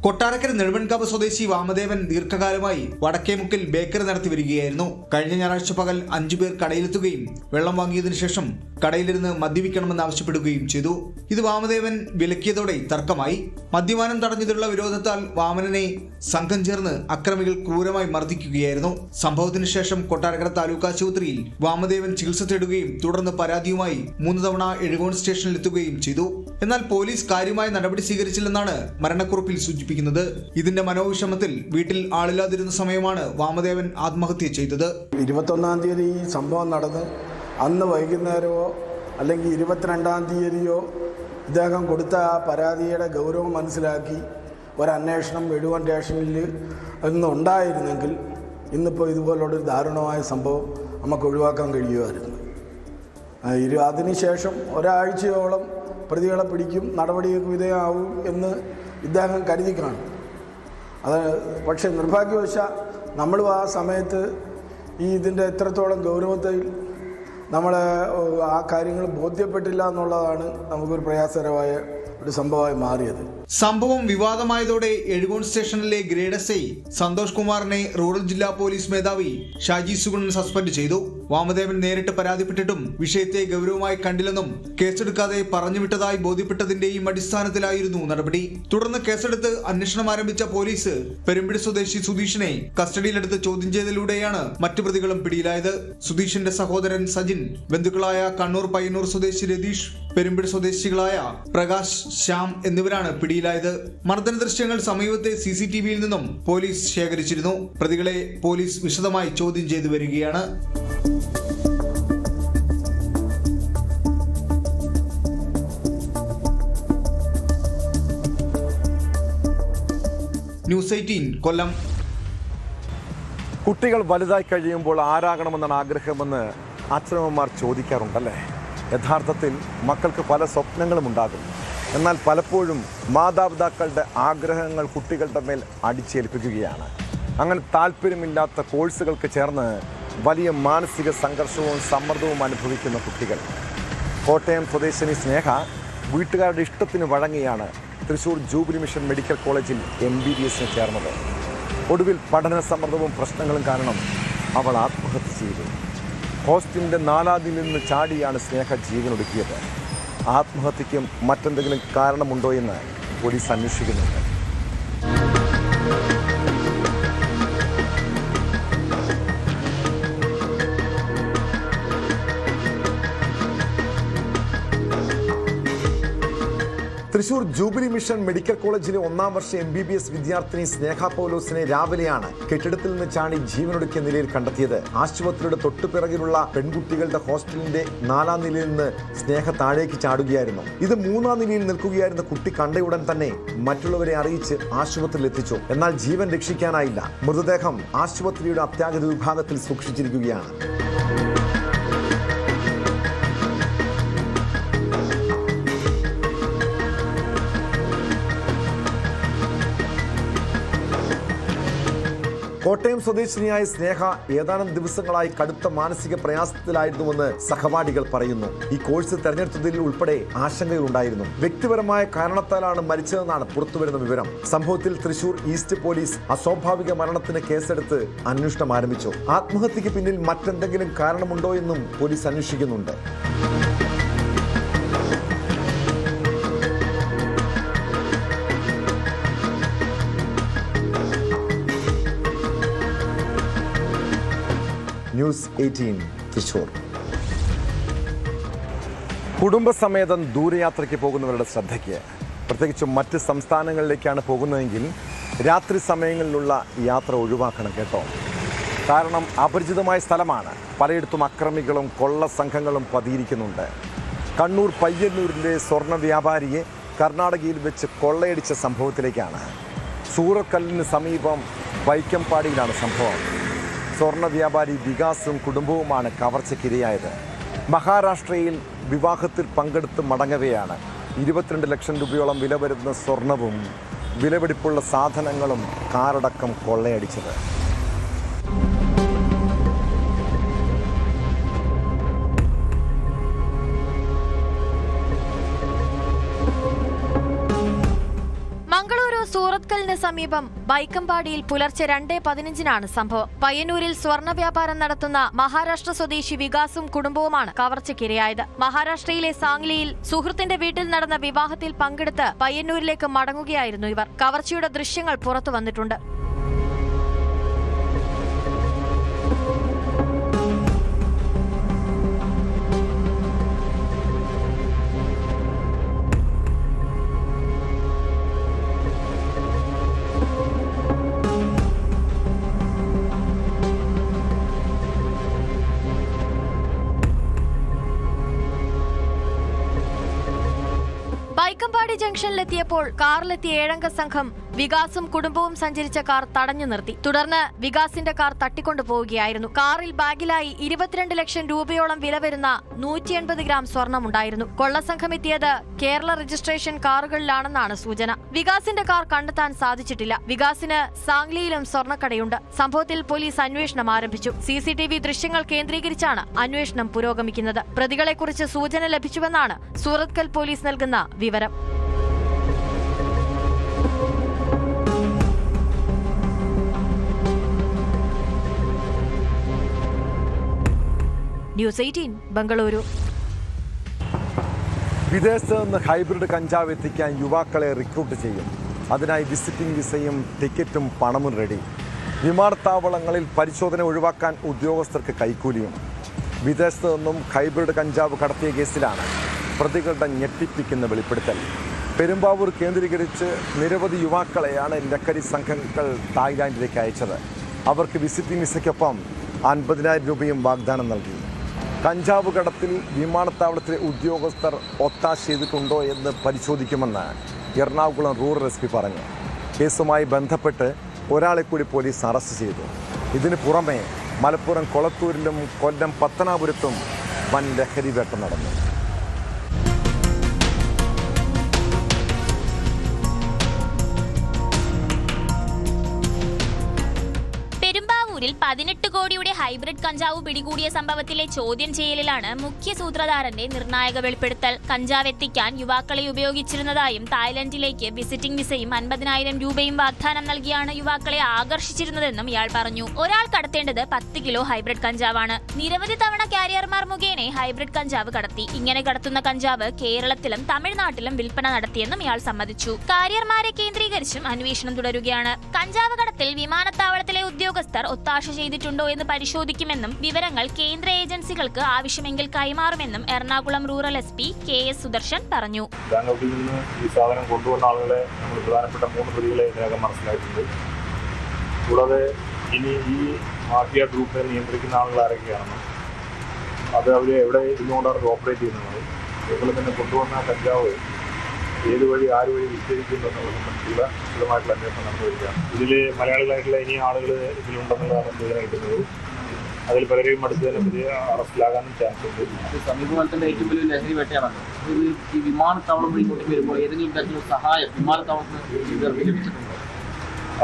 കൊട്ടാരക്കര നെടുമൺകാവ് സ്വദേശി വാമദേവൻ ദീർഘകാലമായി വടക്കേമുക്കിൽ ബേക്കറി നടത്തി വരികയായിരുന്നു. കഴിഞ്ഞ ഞായറാഴ്ച പകൽ 5 പേർ കടയിലെത്തുകയും വെള്ളം വാങ്ങിയതിനു ശേഷം കടയിലിരുന്ന് മദ്യപിക്കണമെന്ന് ആവശ്യപ്പെടുകയും ചെയ്തു. ഇത് വാമദേവൻ വിലക്കിയതോടെ തർക്കമായി. മദ്യപാനം തടഞ്ഞതിലുള്ള വിരോധത്താൽ വാമനനെ സംഘം ചേർന്ന് അക്രമികൾ ക്രൂരമായി മർദ്ദിക്കുകയായിരുന്നു. സംഭവത്തിന് ശേഷം കൊട്ടാരക്കര താലൂക്ക് ആശുപത്രിയിൽ വാമദേവൻ ചികിത്സ തേടുകയും തുടർന്ന് പരാതിയുമായി 3 തവണ എഴുകോൺ സ്റ്റേഷനിൽ എത്തുകയും ചെയ്തു. എന്നാൽ പോലീസ് കാര്യമായ നടപടി സ്വീകരിച്ചില്ലെന്നാണ് മരണക്കുറിപ്പിൽ സൂചിപ്പിക്കുന്നത്. ഇതിന്റെ മനോവിഷമത്തിൽ വീട്ടിൽ ആളില്ലാതിരുന്ന സമയമാണ് വാമദേവൻ ആത്മഹത്യ ചെയ്തത്. 21-ാം തീയതി ഈ സംഭവം നടന്ന് അന്ന് വൈകുന്നേരമോ അല്ലെങ്കിൽ 22-ാം തീയതിയോ ഇദ്ദേഹം കൊടുത്ത ആ പരാതിയുടെ ഗൗരവം മനസ്സിലാക്കി ഒരന്വേഷണം എഴുകോൺ സ്റ്റേഷനിൽ ഇന്ന് ഉണ്ടായിരുന്നെങ്കിൽ ഇന്നിപ്പോൾ ഇതുപോലുള്ളൊരു ദാരുണമായ സംഭവം നമുക്ക് ഒഴിവാക്കാൻ കഴിയുമായിരുന്നു. അതിനുശേഷം ഒരാഴ്ചയോളം പ്രതികളെ പിടിക്കും, നടപടിക്ക് വിധേയമാവും എന്ന് ഇദ്ദേഹം കരുതി കാണും. അത് പക്ഷേ നിർഭാഗ്യവശാൽ നമ്മളും ആ സമയത്ത് ഇതിൻ്റെ എത്രത്തോളം ഗൗരവത്തിൽ നമ്മളെ ആ കാര്യങ്ങൾ ബോധ്യപ്പെട്ടില്ല എന്നുള്ളതാണ് നമുക്കൊരു പ്രയാസകരമായ ഒരു സംഭവമായി മാറിയത്. സംഭവം വിവാദമായതോടെ എഴുകോൺ സ്റ്റേഷനിലെ ഗ്രേഡ് SI സന്തോഷ് കുമാറിനെ റൂറൽ ജില്ലാ പോലീസ് മേധാവി ഷാജി സുഗുണൻ സസ്പെൻഡ് ചെയ്തു. വാമദേവൻ നേരിട്ട് പരാതിപ്പെട്ടിട്ടും വിഷയത്തെ ഗൗരവമായി കണ്ടില്ലെന്നും കേസെടുക്കാതെ പറഞ്ഞുവിട്ടതായി ബോധ്യപ്പെട്ടതിന്റെയും അടിസ്ഥാനത്തിലായിരുന്നു നടപടി. തുടർന്ന് കേസെടുത്ത് അന്വേഷണം ആരംഭിച്ച പോലീസ് പെരുമ്പിടി സ്വദേശി സുധീഷിനെ കസ്റ്റഡിയിലെടുത്ത് ചോദ്യം ചെയ്തതിലൂടെയാണ് മറ്റു പ്രതികളും പിടിയിലായത്. സുധീഷിന്റെ സഹോദരൻ സജിൻ, ബന്ധുക്കളായ കണ്ണൂർ പയ്യന്നൂർ സ്വദേശി രതീഷ്, പെരുമ്പിടി സ്വദേശികളായ പ്രകാശ്, ശ്യാം എന്നിവരാണ് പിടിയിലായത്. മർദ്ദന ദൃശ്യങ്ങൾ സമീപത്തെ CCTVയിൽ നിന്നും പോലീസ് ശേഖരിച്ചിരുന്നു. പ്രതികളെ പോലീസ് വിശദമായി ചോദ്യം ചെയ്തു വരികയാണ്. ന്യൂസ് 18 കൊല്ലം. കുട്ടികൾ വലുതായി കഴിയുമ്പോൾ ആരാകണമെന്നാണ് ആഗ്രഹമെന്ന് അച്ഛനമ്മമാർ ചോദിക്കാറുണ്ടല്ലേ? യഥാർത്ഥത്തിൽ മക്കൾക്ക് പല സ്വപ്നങ്ങളും ഉണ്ടാകും. എന്നാൽ പലപ്പോഴും മാതാപിതാക്കളുടെ ആഗ്രഹങ്ങൾ കുട്ടികളുടെ മേൽ അടിച്ചേൽപ്പിക്കുകയാണ്. അങ്ങനെ താല്പര്യമില്ലാത്ത കോഴ്സുകൾക്ക് ചേർന്ന് വലിയ മാനസിക സംഘർഷവും സമ്മർദ്ദവും അനുഭവിക്കുന്ന കുട്ടികൾ. കോട്ടയം സ്വദേശിനി സ്നേഹ വീട്ടുകാരുടെ ഇഷ്ടത്തിന് വഴങ്ങിയാണ് തൃശൂർ ജൂബിലി മിഷൻ മെഡിക്കൽ കോളേജിൽ MBBSന് ചേർന്നത്. ഒടുവിൽ പഠന സമ്മർദ്ദവും പ്രശ്നങ്ങളും കാരണം അവൾ ആത്മഹത്യ ചെയ്തു. ഹോസ്റ്റലിൻ്റെ 4ാം നിലയിൽ നിന്ന് ചാടിയാണ് സ്നേഹ ജീവനൊടുക്കിയത്. ആത്മഹത്യയ്ക്ക് മറ്റെന്തെങ്കിലും കാരണമുണ്ടോ എന്ന് പോലീസ് അന്വേഷിക്കുന്നുണ്ട്. തൃശൂർ ജൂബിലി മിഷൻ മെഡിക്കൽ കോളേജിലെ 1ാം വർഷ MBBS വിദ്യാർത്ഥിനി സ്നേഹ പൗലോസിനെ രാവിലെയാണ് കെട്ടിടത്തിൽ നിന്ന് ചാടി ജീവനൊടുക്കിയ നിലയിൽ കണ്ടെത്തിയത്. ആശുപത്രിയുടെ തൊട്ടുപിറകിലുള്ള പെൺകുട്ടികളുടെ ഹോസ്റ്റലിന്റെ 4ാം നിലയിൽ നിന്ന് സ്നേഹ താഴേക്ക് ചാടുകയായിരുന്നു. ഇത് 3ാം നിലയിൽ നിൽക്കുകയായിരുന്ന കുട്ടി കണ്ടയുടൻ തന്നെ മറ്റുള്ളവരെ അറിയിച്ച് ആശുപത്രിയിൽ എത്തിച്ചു. എന്നാൽ ജീവൻ രക്ഷിക്കാനായില്ല. മൃതദേഹം ആശുപത്രിയുടെ അത്യാഹിത വിഭാഗത്തിൽ സൂക്ഷിച്ചിരിക്കുകയാണ്. കോട്ടയം സ്വദേശിനിയായ സ്നേഹ ഏതാനും ദിവസങ്ങളായി കടുത്ത മാനസിക പ്രയാസത്തിലായിരുന്നുവെന്ന് സഹപാഠികൾ പറയുന്നു. ഈ കോഴ്സ് തെരഞ്ഞെടുത്തതിൽ ഉൾപ്പെടെ ആശങ്കയുണ്ടായിരുന്നു. വ്യക്തിപരമായ കാരണത്താലാണ് മരിച്ചതെന്നാണ് പുറത്തുവരുന്ന വിവരം. സംഭവത്തിൽ തൃശൂർ ഈസ്റ്റ് പോലീസ് അസ്വാഭാവിക മരണത്തിന് കേസെടുത്ത് അന്വേഷണം ആരംഭിച്ചു. ആത്മഹത്യക്ക് പിന്നിൽ മറ്റെന്തെങ്കിലും കാരണമുണ്ടോ എന്നും പോലീസ് അന്വേഷിക്കുന്നുണ്ട്. ന്യൂസ് 18 തൃശൂർ. കുടുംബസമേതം ദൂരയാത്രയ്ക്ക് പോകുന്നവരുടെ ശ്രദ്ധയ്ക്ക്, പ്രത്യേകിച്ചും മറ്റ് സംസ്ഥാനങ്ങളിലേക്കാണ് പോകുന്നതെങ്കിൽ രാത്രി സമയങ്ങളിലുള്ള യാത്ര ഒഴിവാക്കണം കേട്ടോ. കാരണം അപരിചിതമായ സ്ഥലമാണ്. പലയിടത്തും അക്രമികളും കൊള്ള സംഘങ്ങളും പതിയിരിക്കുന്നുണ്ട്. കണ്ണൂർ പയ്യന്നൂരിലെ സ്വർണ്ണ വ്യാപാരിയെ കർണാടകയിൽ വെച്ച് കൊള്ളയടിച്ച സംഭവത്തിലേക്കാണ്. സൂറക്കല്ലിന് സമീപം വൈക്കമ്പാടിയിലാണ് സംഭവം. സ്വർണ്ണ വ്യാപാരി വികാസും കുടുംബവുമാണ് കവർച്ചയ്ക്കിരയായത്. മഹാരാഷ്ട്രയിൽ വിവാഹത്തിൽ പങ്കെടുത്ത് മടങ്ങവെയാണ് 22 ലക്ഷം രൂപയോളം വില വരുന്ന സ്വർണവും വിലപിടിപ്പുള്ള സാധനങ്ങളും കാറടക്കം കൊള്ളയടിച്ചത്. മംഗളൂരു സൂറത്കലിന് സമീപം ബൈക്കമ്പാടിയിൽ പുലർച്ചെ 2:15 സംഭവം. പയ്യന്നൂരിൽ സ്വർണ്ണ വ്യാപാരം നടത്തുന്ന മഹാരാഷ്ട്ര സ്വദേശി വികാസും കുടുംബവുമാണ് കവർച്ചയ്ക്കിരയായത്. മഹാരാഷ്ട്രയിലെ സാംഗ്ലിയിൽ സുഹൃത്തിന്റെ വീട്ടിൽ നടന്ന വിവാഹത്തിൽ പങ്കെടുത്ത് പയ്യന്നൂരിലേക്ക് മടങ്ങുകയായിരുന്നു ഇവർ. കവർച്ചയുടെ ദൃശ്യങ്ങൾ പുറത്തു വന്നിട്ടുണ്ട്. ബൈക്കമ്പാടി ജംഗ്ഷനിലെത്തിയപ്പോൾ കാറിലെത്തിയ 7-അംഗ സംഘം വികാസും കുടുംബവും സഞ്ചരിച്ച കാർ തടഞ്ഞു നിർത്തി. തുടർന്ന് വികാസിന്റെ കാർ തട്ടിക്കൊണ്ടുപോവുകയായിരുന്നു. കാറിൽ ബാഗിലായി 22 ലക്ഷം രൂപയോളം വില വരുന്ന 180 ഗ്രാം സ്വർണമുണ്ടായിരുന്നു. കൊള്ളസംഘം എത്തിയത് കേരള രജിസ്ട്രേഷൻ കാറുകളിലാണെന്നാണ് സൂചന. വികാസിന്റെ കാർ കണ്ടെത്താൻ സാധിച്ചിട്ടില്ല. വികാസിന് സാംഗ്ലിയിലും സ്വർണ്ണക്കടയുണ്ട്. സംഭവത്തിൽ പോലീസ് അന്വേഷണം ആരംഭിച്ചു. CCTV ദൃശ്യങ്ങൾ കേന്ദ്രീകരിച്ചാണ് അന്വേഷണം പുരോഗമിക്കുന്നത്. പ്രതികളെക്കുറിച്ച് സൂചന ലഭിച്ചുവെന്നാണ് സൂറത്കൽ പോലീസ് നൽകുന്ന വിവരം. ന്യൂസ് 18 ബംഗളൂരു. വിദേശത്ത് നിന്ന് ഹൈബ്രിഡ് കഞ്ചാവ് എത്തിക്കാൻ യുവാക്കളെ റിക്രൂട്ട് ചെയ്യും. അതിനായി വിസിറ്റിംഗ് വിസയും ടിക്കറ്റും പണവും റെഡി. വിമാനത്താവളങ്ങളിൽ പരിശോധന ഒഴിവാക്കാൻ ഉദ്യോഗസ്ഥർക്ക് കൈക്കൂലിയും. വിദേശത്ത് നിന്നും ഹൈബ്രിഡ് കഞ്ചാവ് കടത്തിയ കേസിലാണ് പ്രതികളുടെ ഞെട്ടിപ്പിക്കുന്ന വെളിപ്പെടുത്തൽ. പെരുമ്പാവൂർ കേന്ദ്രീകരിച്ച് നിരവധി യുവാക്കളെയാണ് ലഹരി സംഘങ്ങൾ തായ്ലാൻഡിലേക്ക് അയച്ചത്. അവർക്ക് വിസിറ്റിംഗ് വിസയ്ക്കൊപ്പം 50,000 രൂപയും വാഗ്ദാനം നൽകി. കഞ്ചാവ് കടത്തിൽ വിമാനത്താവളത്തിലെ ഉദ്യോഗസ്ഥർ ഒത്താശ ചെയ്തിട്ടുണ്ടോ എന്ന് പരിശോധിക്കുമെന്ന് എറണാകുളം റൂറൽ SP പറഞ്ഞു. കേസുമായി ബന്ധപ്പെട്ട് ഒരാളെ കൂടി പോലീസ് അറസ്റ്റ് ചെയ്തു. ഇതിന് പുറമെ മലപ്പുറം കൊളത്തൂരിലും കൊല്ലം പത്തനാപുരത്തും വൻ ലഹരി വേട്ട നടന്നു. പെരുമ്പാവൂരിൽ 18 കോടിയുടെ ഹൈബ്രിഡ് കഞ്ചാവ് പിടികൂടിയ സംഭവത്തിലെ ചോദ്യം ചെയ്യലിലാണ് മുഖ്യ സൂത്രധാരന്റെ നിർണായക വെളിപ്പെടുത്തൽ. കഞ്ചാവ് എത്തിക്കാൻ യുവാക്കളെ ഉപയോഗിച്ചിരുന്നതായും തായ്ലൻഡിലേക്ക് വിസിറ്റിംഗ് വിസയും 50,000 രൂപയും വാഗ്ദാനം നൽകിയാണ് യുവാക്കളെ ആകർഷിച്ചിരുന്നതെന്നും ഇയാൾ പറഞ്ഞു. ഒരാൾ കടത്തേണ്ടത് 10 കിലോ ഹൈബ്രിഡ് കഞ്ചാവാണ്. നിരവധി തവണ കാരിയർമാർ മുഖേന ഹൈബ്രിഡ് കഞ്ചാവ് കടത്തി. ഇങ്ങനെ കടത്തുന്ന കഞ്ചാവ് കേരളത്തിലും തമിഴ്നാട്ടിലും വിൽപ്പന നടത്തിയെന്നും ഇയാൾ സമ്മതിച്ചു. കാരിയർമാരെ കേന്ദ്രീകരിച്ചും അന്വേഷണം തുടരുകയാണ്. കഞ്ചാവ് കടത്തിൽ വിമാനത്താവളത്തിലെ ഉദ്യോഗസ്ഥർ ഒത്താശ ചെയ്തിട്ടുണ്ടോ എന്ന് പരിശോധിക്കുമെന്നും വിവരങ്ങൾ കേന്ദ്ര ഏജൻസികൾക്ക് ആവശ്യമെങ്കിൽ കൈമാറുമെന്നും Ernakulam rural SP KS Sudarshan പറഞ്ഞു. ബാങ്കോക്കിൽ നിന്ന് ഈ സാധനം കൊണ്ടുവന്ന ആളുകളെ നമ്മൾ പ്രധാനപ്പെട്ട 3 പ്രതികളെ ഇതിനകം മനസ്സിലായിട്ടുണ്ട്. കൂടാതെ ഇനി ഈ മാഫിയ ഗ്രൂപ്പിനെ നിയന്ത്രിക്കുന്ന ആളുകൾ ആരൊക്കെയാണെന്നും അത് അവർ എവിടെ ഇരുന്നുകൊണ്ടാണ് ഓപ്പറേറ്റ് ചെയ്യുന്നത്, അതുപോലെ തന്നെ കൊണ്ടുവന്ന കഞ്ചാവ് ഏത് വഴി ആര് വഴി വിറ്റഴിക്കുന്നുള്ളതിനെ പറ്റിയുള്ള വിശദമായിട്ടുള്ള അന്വേഷണം നടന്നു വരികയാണ്. ഇതിൽ മലയാളികളായിട്ടുള്ള ഇനി ആളുകൾ ഇതിലുണ്ടെന്നുള്ളതാണ് സൂചന കിട്ടുന്നത്. അതിൽ പലരെയും അടുത്ത് തന്നെ പുതിയ അറസ്റ്റിലാകാനും ചാൻസ് ഉണ്ട്. സമീപകാലത്തിന്റെ ഏറ്റവും വലിയ ലഹരി വേട്ടയാണല്ലോ. ഈ വിമാനത്താവളം വഴി ഇങ്ങോട്ട് വരുമ്പോൾ ഏതെങ്കിലും തരത്തിലുള്ള സഹായം വിമാനത്താവളത്തിന് ലഭിച്ചിട്ടുണ്ടോ?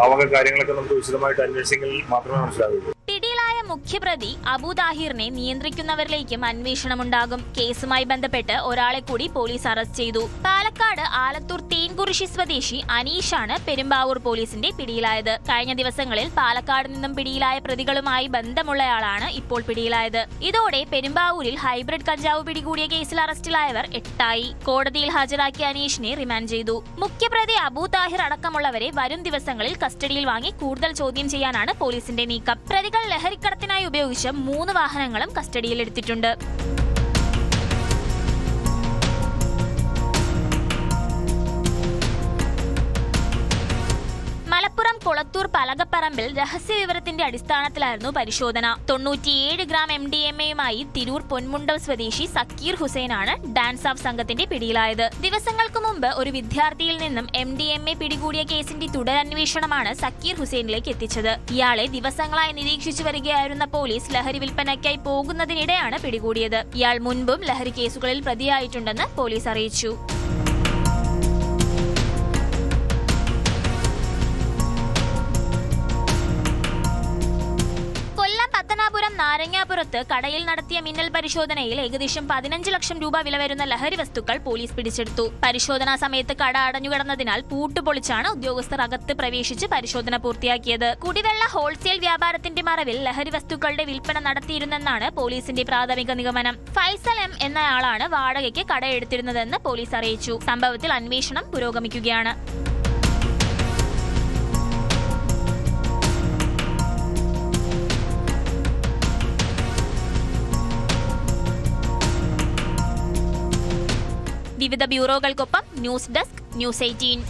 ആ വക കാര്യങ്ങളൊക്കെ നമുക്ക് വിശദമായിട്ട് അന്വേഷിച്ചെങ്കിൽ മാത്രമേ മനസ്സിലാകൂ. പിടിയിലായ മുഖ്യപ്രതി അബു താഹിറിനെ നിയന്ത്രിക്കുന്നവരിലേക്കും അന്വേഷണമുണ്ടാകും. കേസുമായി ബന്ധപ്പെട്ട് ഒരാളെ കൂടി പോലീസ് അറസ്റ്റ് ചെയ്തു. പാലക്കാട് ആലത്തൂർ തേൻകുറിശി സ്വദേശി അനീഷാണ് പെരുമ്പാവൂർ പോലീസിന്റെ പിടിയിലായത്. കഴിഞ്ഞ ദിവസങ്ങളിൽ പാലക്കാട് നിന്നും പിടിയിലായ പ്രതികളുമായി ബന്ധമുള്ളയാളാണ് ഇപ്പോൾ പിടിയിലായത്. ഇതോടെ പെരുമ്പാവൂരിൽ ഹൈബ്രിഡ് കഞ്ചാവ് പിടികൂടിയ കേസിൽ അറസ്റ്റിലായവർ 8ആയി. കോടതിയിൽ ഹാജരാക്കിയ അനീഷിനെ റിമാൻഡ് ചെയ്തു. മുഖ്യപ്രതി അബു താഹിർ അടക്കമുള്ളവരെ വരും ദിവസങ്ങളിൽ കസ്റ്റഡിയിൽ വാങ്ങി കൂടുതൽ ചോദ്യം ചെയ്യാനാണ് പോലീസിന്റെ നീക്കം. പ്രതികൾ ലഹരിക്കടത്തിനായി ഉപയോഗിച്ച 3 വാഹനങ്ങളും കസ്റ്റഡിയിലെടുത്തിട്ടുണ്ട്. മലപ്പുറം കൊളത്തൂർ പലകപ്പറമ്പിൽ രഹസ്യവിവരത്തിന്റെ അടിസ്ഥാനത്തിലായിരുന്നു പരിശോധന. 97 ഗ്രാം MDMA-യുമായി തിരൂർ പൊന്മുണ്ടം സ്വദേശി സക്കീർ ഹുസൈനാണ് ഡാൻസ് ഓഫ് സംഘത്തിന്റെ പിടിയിലായത്. ദിവസങ്ങൾക്ക് മുമ്പ് ഒരു വിദ്യാർത്ഥിയിൽ നിന്നും MDMA പിടികൂടിയ കേസിന്റെ തുടരന്വേഷണമാണ് സക്കീർ ഹുസൈനിലേക്ക് എത്തിച്ചത്. ഇയാളെ ദിവസങ്ങളായി നിരീക്ഷിച്ചു വരികയായിരുന്ന പോലീസ് ലഹരി വിൽപ്പനയ്ക്കായി പോകുന്നതിനിടെയാണ് പിടികൂടിയത്. ഇയാൾ മുൻപും ലഹരി കേസുകളിൽ പ്രതിയായിട്ടുണ്ടെന്ന് പോലീസ് അറിയിച്ചു. നാരങ്ങാപുരത്ത് കടയിൽ നടത്തിയ മിന്നൽ പരിശോധനയിൽ ഏകദേശം 15 ലക്ഷം രൂപ വില വരുന്ന ലഹരി വസ്തുക്കൾ പോലീസ് പിടിച്ചെടുത്തു. പരിശോധനാ സമയത്ത് കട അടഞ്ഞുകിടന്നതിനാൽ പൂട്ടുപൊളിച്ചാണ് ഉദ്യോഗസ്ഥർ അകത്ത് പ്രവേശിച്ച് പരിശോധന പൂർത്തിയാക്കിയത്. കുടിവെള്ള ഹോൾസെയിൽ വ്യാപാരത്തിന്റെ മറവിൽ ലഹരി വസ്തുക്കളുടെ വിൽപ്പന നടത്തിയിരുന്നെന്നാണ് പോലീസിന്റെ പ്രാഥമിക നിഗമനം. ഫൈസൽ എം എന്നയാളാണ് വാടകയ്ക്ക് കടയെടുത്തിരുന്നതെന്ന് പോലീസ് അറിയിച്ചു. സംഭവത്തിൽ അന്വേഷണം പുരോഗമിക്കുകയാണ്. വിവിധ ബ്യൂറോകൾക്കൊപ്പം ന്യൂസ് ഡെസ്ക് ന്യൂസ് 18.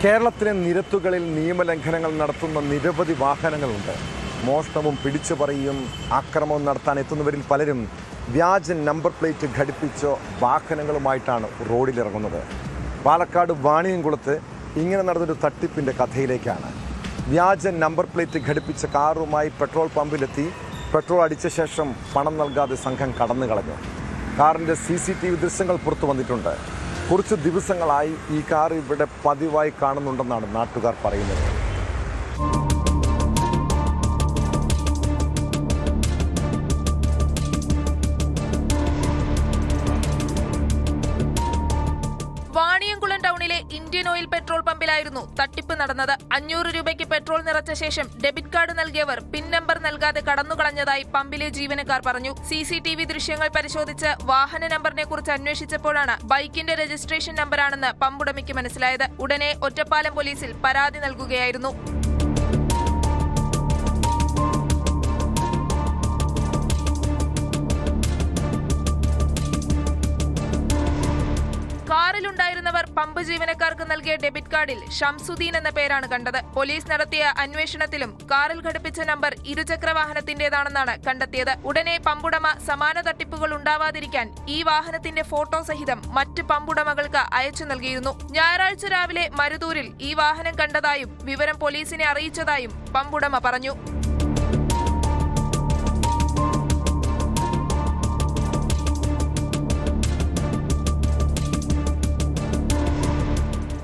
കേരളത്തിലെ നിരത്തുകളിൽ നിയമലംഘനങ്ങൾ നടത്തുന്ന നിരവധി വാഹനങ്ങളുണ്ട്. മോഷണവും പിടിച്ചുപറിയും ആക്രമണവും നടത്താൻ എത്തുന്നവരിൽ പലരും വ്യാജ നമ്പർ പ്ലേറ്റ് ഘടിപ്പിച്ച വാഹനങ്ങളുമായിട്ടാണ് റോഡിലിറങ്ങുന്നത്. പാലക്കാട് വാണിയംകുളത്ത് ഇങ്ങനെ നടന്നൊരു തട്ടിപ്പിൻ്റെ കഥയിലേക്കാണ്. വ്യാജ നമ്പർ പ്ലേറ്റ് ഘടിപ്പിച്ച കാറുമായി പെട്രോൾ പമ്പിലെത്തി പെട്രോൾ അടിച്ച ശേഷം പണം നൽകാതെ സംഘം കടന്നു കളഞ്ഞു. കാറിൻ്റെ CCTV ദൃശ്യങ്ങൾ പുറത്തു വന്നിട്ടുണ്ട്. കുറച്ച് ദിവസങ്ങളായി ഈ കാർ ഇവിടെ പതിവായി കാണുന്നുണ്ടെന്നാണ് നാട്ടുകാർ പറയുന്നത്. വാണിയംകുളം ടൗണിലെ ഇന്ത്യൻ ഓയിൽ പെട്രോൾ പമ്പിലായിരുന്നു തട്ടിപ്പ് നടന്നത്. 500 രൂപയ്ക്ക് പെട്രോൾ നിറച്ച ശേഷം ഡെബിറ്റ് കാർഡ് നൽകിയവർ പിൻ നമ്പർ നൽകാതെ കടന്നുകളഞ്ഞതായി പമ്പിലെ ജീവനക്കാർ പറഞ്ഞു. CCTV ദൃശ്യങ്ങൾ പരിശോധിച്ച് വാഹന നമ്പറിനെ കുറിച്ച് അന്വേഷിച്ചപ്പോഴാണ് ബൈക്കിന്റെ രജിസ്ട്രേഷൻ നമ്പറാണെന്ന് പമ്പുടമയ്ക്ക് മനസ്സിലായത്. ഉടനെ ഒറ്റപ്പാലം പോലീസിൽ പരാതി നൽകുകയായിരുന്നു. കാറിലുണ്ടായിരുന്നവർ പമ്പ് ജീവനക്കാർക്ക് നൽകിയ ഡെബിറ്റ് കാർഡിൽ ഷംസുദ്ദീൻ എന്ന പേരാണ് കണ്ടത്. പോലീസ് നടത്തിയ അന്വേഷണത്തിലും കാറിൽ ഘടിപ്പിച്ച നമ്പർ ഇരുചക്ര വാഹനത്തിന്റേതാണെന്നാണ് കണ്ടെത്തിയത്. ഉടനെ പമ്പുടമ സമാന തട്ടിപ്പുകൾ ഉണ്ടാവാതിരിക്കാൻ ഈ വാഹനത്തിന്റെ ഫോട്ടോ സഹിതം മറ്റ് പമ്പുടമകൾക്ക് അയച്ചു നൽകിയിരുന്നു. ഞായറാഴ്ച രാവിലെ മരുതൂരിൽ ഈ വാഹനം കണ്ടതായും വിവരം പോലീസിനെ അറിയിച്ചതായും പമ്പുടമ പറഞ്ഞു.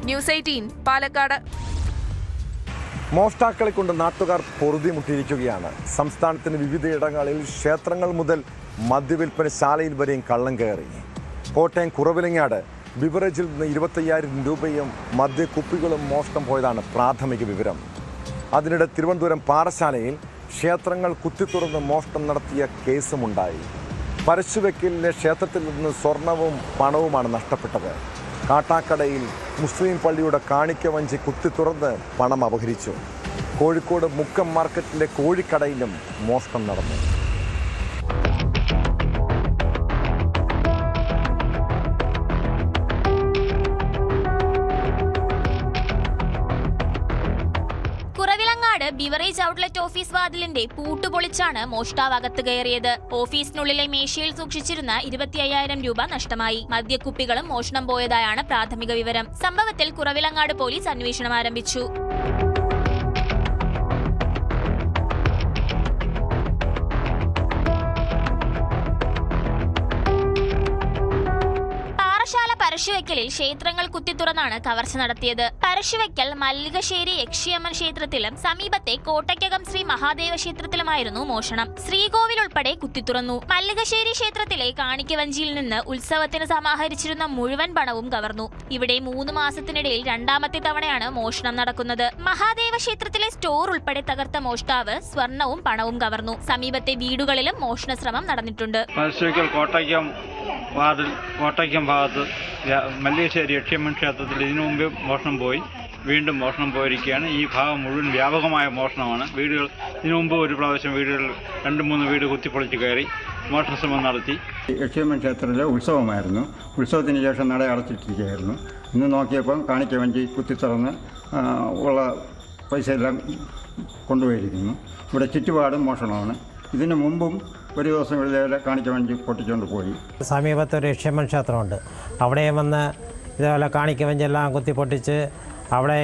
ന്യൂസ് 18 പാലക്കാട്. മോഷ്ടാക്കളെ കൊണ്ട് നാട്ടുകാർ പൊറുതിമുട്ടിയിരിക്കുകയാണ്. സംസ്ഥാനത്തിന് വിവിധയിടങ്ങളിൽ ക്ഷേത്രങ്ങൾ മുതൽ മദ്യവിൽപ്പനശാലയിൽ വരെയും കള്ളം കയറി. കോട്ടയം കുറവിലങ്ങാട് ബിവറേജിൽ നിന്ന് 25,000 രൂപയും മദ്യക്കുപ്പികളും മോഷണം പോയതാണ് പ്രാഥമിക വിവരം. അതിനിടെ തിരുവനന്തപുരം പാറശാലയിൽ ക്ഷേത്രങ്ങൾ കുത്തിത്തുറന്ന് മോഷണം നടത്തിയ കേസുമുണ്ടായി. പരശുവെക്കലിലെ ക്ഷേത്രത്തിൽ നിന്ന് സ്വർണവും പണവുമാണ് നഷ്ടപ്പെട്ടത്. കാട്ടാക്കടയിൽ മുസ്ലിം പള്ളിയുടെ കാണിക്ക വഞ്ചി കുത്തിത്തുറന്ന് പണം അപഹരിച്ചു. കോഴിക്കോട് മുക്കം മാർക്കറ്റിലെ കോഴിക്കടയിലും മോഷണം നടന്നു. കുറവിലങ്ങാട് ബിവറേജ് ഔട്ട്ലെറ്റ് ഓഫീസ് വാതിലിന്റെ പൂട്ടുപൊളിച്ചാണ് മോഷ്ടാവ് അകത്ത് കയറിയത്. ഓഫീസിനുള്ളിലെ മേശയിൽ സൂക്ഷിച്ചിരുന്ന 25,000 രൂപ നഷ്ടമായി. മദ്യക്കുപ്പികളും മോഷണം പോയതായാണ് പ്രാഥമിക വിവരം. സംഭവത്തിൽ കുറവിലങ്ങാട് പോലീസ് അന്വേഷണം ആരംഭിച്ചു. പരശുവെക്കലിൽ ക്ഷേത്രങ്ങൾ കുത്തിത്തുറന്നാണ് കവർച്ച നടത്തിയത്. പരശുവെക്കൽ മല്ലികശ്ശേരി യക്ഷിയമ്മൻ ക്ഷേത്രത്തിലും സമീപത്തെ കോട്ടയ്ക്കകം ശ്രീ മഹാദേവ ക്ഷേത്രത്തിലുമായിരുന്നു മോഷണം. ശ്രീകോവിൽ ഉൾപ്പെടെ കുത്തിത്തുറന്നു. മല്ലികശ്ശേരി ക്ഷേത്രത്തിലെ കാണിക്കവഞ്ചിയിൽ നിന്ന് ഉത്സവത്തിന് സമാഹരിച്ചിരുന്ന മുഴുവൻ പണവും കവർന്നു. ഇവിടെ 3 മാസത്തിനിടയിൽ രണ്ടാമത്തെ തവണയാണ് മോഷണം നടക്കുന്നത്. മഹാദേവ ക്ഷേത്രത്തിലെ സ്റ്റോർ ഉൾപ്പെടെ തകർത്ത മോഷ്ടാവ് സ്വർണവും പണവും കവർന്നു. സമീപത്തെ വീടുകളിലും മോഷണ ശ്രമം നടന്നിട്ടുണ്ട്. കോട്ടയ്ക്കം ഭാഗത്ത് മല്ലികശ്ശേരി യക്ഷിയമ്മൻ ക്ഷേത്രത്തിൽ ഇതിനു മുമ്പ് മോഷണം പോയി, വീണ്ടും മോഷണം പോയിരിക്കുകയാണ്. ഈ ഭാഗം മുഴുവൻ വ്യാപകമായ മോഷണമാണ്. വീടുകൾ ഇതിനു മുമ്പ് ഒരു പ്രാവശ്യം വീടുകൾ 2-3 വീട് കുത്തിപ്പൊളിച്ച് കയറി മോഷണ ശ്രമം നടത്തി. യക്ഷിയമ്മൻ ക്ഷേത്രത്തിലെ ഉത്സവമായിരുന്നു. ഉത്സവത്തിന് ശേഷം നട അടച്ചിട്ടിരിക്കുകയായിരുന്നു. ഇന്ന് നോക്കിയപ്പോൾ കാണിക്ക വഞ്ചി കുത്തിത്തുറന്ന് ഉള്ള പൈസയെല്ലാം കൊണ്ടുപോയിരിക്കുന്നു. ഇവിടെ ചുറ്റുപാടും മോഷണമാണ്. ഇതിനു മുമ്പും ഒരു ദിവസം ഇതേപോലെ കാണിക്ക വഞ്ചി പൊട്ടിച്ചുകൊണ്ട് പോയി. സമീപത്ത് ഒരു യക്ഷിയമ്മൻ ക്ഷേത്രമുണ്ട്. അവിടെ വന്ന് ഇതേപോലെ കാണിക്ക വഞ്ചി എല്ലാം കുത്തി പൊട്ടിച്ച് അവിടെ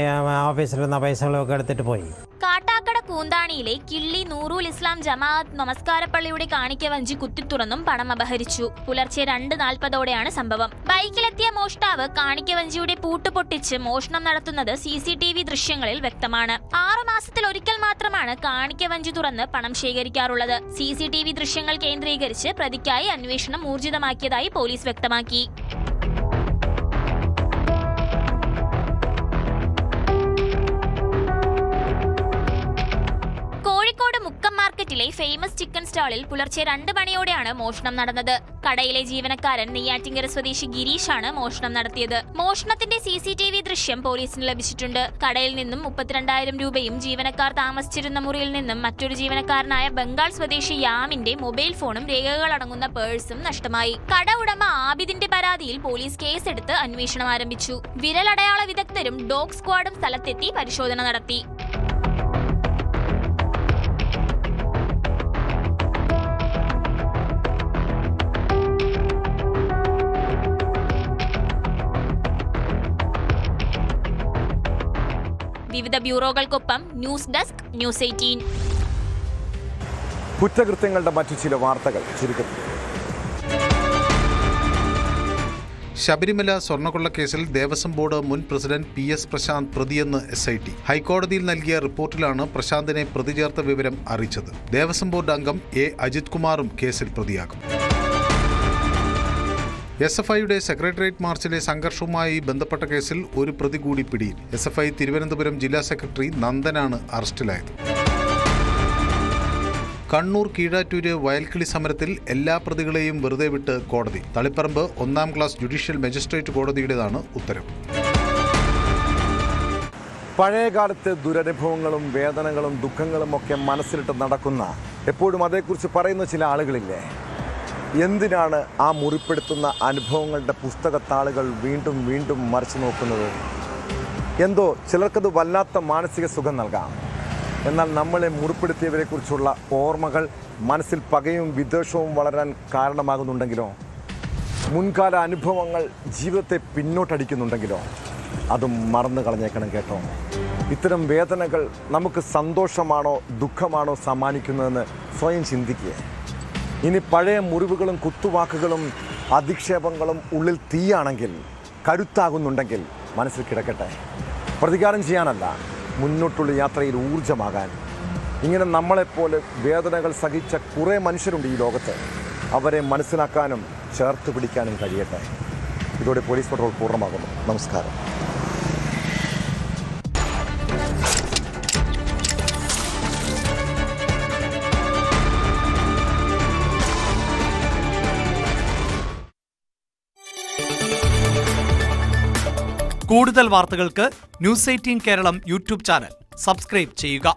ഓഫീസിലിരുന്ന പൈസകളൊക്കെ എടുത്തിട്ട് പോയി. കാട്ടാക്കട കൂന്താണിയിലെ കിള്ളി നൂറുൽ ഇസ്ലാം ജമാഅത്ത് നമസ്കാരപ്പള്ളിയുടെ കാണിക്ക വഞ്ചി കുത്തിത്തുറന്നും പണം അപഹരിച്ചു. പുലർച്ചെ 2:40ഓടെയാണ് സംഭവം. ബൈക്കിലെത്തിയ മോഷ്ടാവ് കാണിക്ക വഞ്ചിയുടെ പൂട്ട് പൊട്ടിച്ച് മോഷണം നടത്തുന്നത് CCTV ദൃശ്യങ്ങളിൽ വ്യക്തമാണ്. 6 മാസത്തിൽ ഒരിക്കൽ മാത്രമാണ് കാണിക്ക വഞ്ചി തുറന്ന് പണം ശേഖരിക്കാറുള്ളത്. CCTV ദൃശ്യങ്ങൾ കേന്ദ്രീകരിച്ച് പ്രതിക്കായി അന്വേഷണം ഊർജിതമാക്കിയതായി പോലീസ് വ്യക്തമാക്കി. മുക്കം മാർക്കറ്റിലെ ഫേമസ് ചിക്കൻ സ്റ്റാളിൽ പുലർച്ചെ 2 മണിയോടെയാണ് മോഷണം നടന്നത്. കടയിലെ ജീവനക്കാരൻ നെയ്യാറ്റിങ്കര സ്വദേശി ഗിരീഷാണ് മോഷണം നടത്തിയത്. മോഷണത്തിന്റെ CCTV ദൃശ്യം പോലീസിന് ലഭിച്ചിട്ടുണ്ട്. കടയിൽ നിന്നും 32,000 രൂപയും ജീവനക്കാർ താമസിച്ചിരുന്ന മുറിയിൽ നിന്നും മറ്റൊരു ജീവനക്കാരനായ ബംഗാൾ സ്വദേശി യാമിന്റെ മൊബൈൽ ഫോണും രേഖകളടങ്ങുന്ന പേഴ്സും നഷ്ടമായി. കട ഉടമ ആബിദിന്റെ പരാതിയിൽ പോലീസ് കേസെടുത്ത് അന്വേഷണം ആരംഭിച്ചു. വിരലടയാള വിദഗ്ധരും ഡോഗ് സ്ക്വാഡും സ്ഥലത്തെത്തി പരിശോധന നടത്തി. വിവിധ ബ്യൂറോകൾക്കൊപ്പം ന്യൂസ് ഡെസ്ക് ന്യൂസ് 18. കുറ്റകൃത്യങ്ങളുടെ മറ്റു ചില വാർത്തകൾ ചുരുക്കത്തിൽ. ശബരിമല സ്വർണ്ണക്കൊള്ളക്കേസിൽ ദേവസ്വം ബോർഡ് മുൻ പ്രസിഡന്റ് PS പ്രശാന്ത് പ്രതിയെന്ന് SIT. ഹൈക്കോടതിയിൽ നൽകിയ റിപ്പോർട്ടിലാണ് പ്രശാന്തിനെ പ്രതി ചേർത്ത വിവരം അറിയിച്ചത്. ദേവസ്വം ബോർഡ് അംഗം A. അജിത് കുമാറും കേസിൽ പ്രതിയാകും. SFIയുടെ സെക്രട്ടേറിയറ്റ് മാർച്ചിലെ സംഘർഷവുമായി ബന്ധപ്പെട്ട കേസിൽ ഒരു പ്രതി കൂടി പിടിയിൽ. SFI തിരുവനന്തപുരം ജില്ലാ സെക്രട്ടറി നന്ദനാണ് അറസ്റ്റിലായത്. കണ്ണൂർ കീഴാറ്റൂര് വയൽക്കിളി സമരത്തിൽ എല്ലാ പ്രതികളെയും വെറുതെ വിട്ട് കോടതി. തളിപ്പറമ്പ് 1ാം ക്ലാസ് ജുഡീഷ്യൽ മജിസ്ട്രേറ്റ് കോടതിയുടേതാണ് ഉത്തരവ്. പഴയകാലത്തെ ദുരനുഭവങ്ങളും വേദനകളും ദുഃഖങ്ങളും ഒക്കെ മനസ്സിലിട്ട് നടക്കുന്ന, എപ്പോഴും അതേക്കുറിച്ച് പറയുന്ന ചില ആളുകളില്ലേ? എന്തിനാണ് ആ മുറിപ്പെടുത്തുന്ന അനുഭവങ്ങളുടെ പുസ്തകത്താളുകൾ വീണ്ടും വീണ്ടും മറിച്ചു നോക്കുന്നത്? എന്തോ ചിലർക്കത് വല്ലാത്ത മാനസിക സുഖം നൽകാം. എന്നാൽ നമ്മളെ മുറിപ്പെടുത്തിയവരെക്കുറിച്ചുള്ള ഓർമ്മകൾ മനസ്സിൽ പകയും വിദ്വേഷവും വളരാൻ കാരണമാകുന്നുണ്ടെങ്കിലോ, മുൻകാല അനുഭവങ്ങൾ ജീവിതത്തെ പിന്നോട്ടടിക്കുന്നുണ്ടെങ്കിലോ, അതും മറന്നു കളഞ്ഞേക്കണം കേട്ടോ. ഇത്തരം വേദനകൾ നമുക്ക് സന്തോഷമാണോ ദുഃഖമാണോ സമ്മാനിക്കുന്നതെന്ന് സ്വയം ചിന്തിക്കുക. ഇനി പഴയ മുറിവുകളും കുത്തുവാക്കുകളും അധിക്ഷേപങ്ങളും ഉള്ളിൽ തീയാണെങ്കിൽ, കരുത്താകുന്നുണ്ടെങ്കിൽ മനസ്സിൽ കിടക്കട്ടെ. പ്രതികാരം ചെയ്യാനല്ല, മുന്നോട്ടുള്ള യാത്രയിൽ ഊർജ്ജമാകാൻ. ഇങ്ങനെ നമ്മളെപ്പോലെ വേദനകൾ സഹിച്ച കുറേ മനുഷ്യരുണ്ട് ഈ ലോകത്ത്. അവരെ മനസ്സിലാക്കാനും ചേർത്ത് പിടിക്കാനും കഴിയട്ടെ. ഇതോടെ പോലീസ് പട്രോൾ പൂർണ്ണമാകുന്നു. നമസ്കാരം. കൂടുതൽ വാർത്തകൾക്ക് News 18 Keralam YouTube channel subscribe ചെയ്യുക.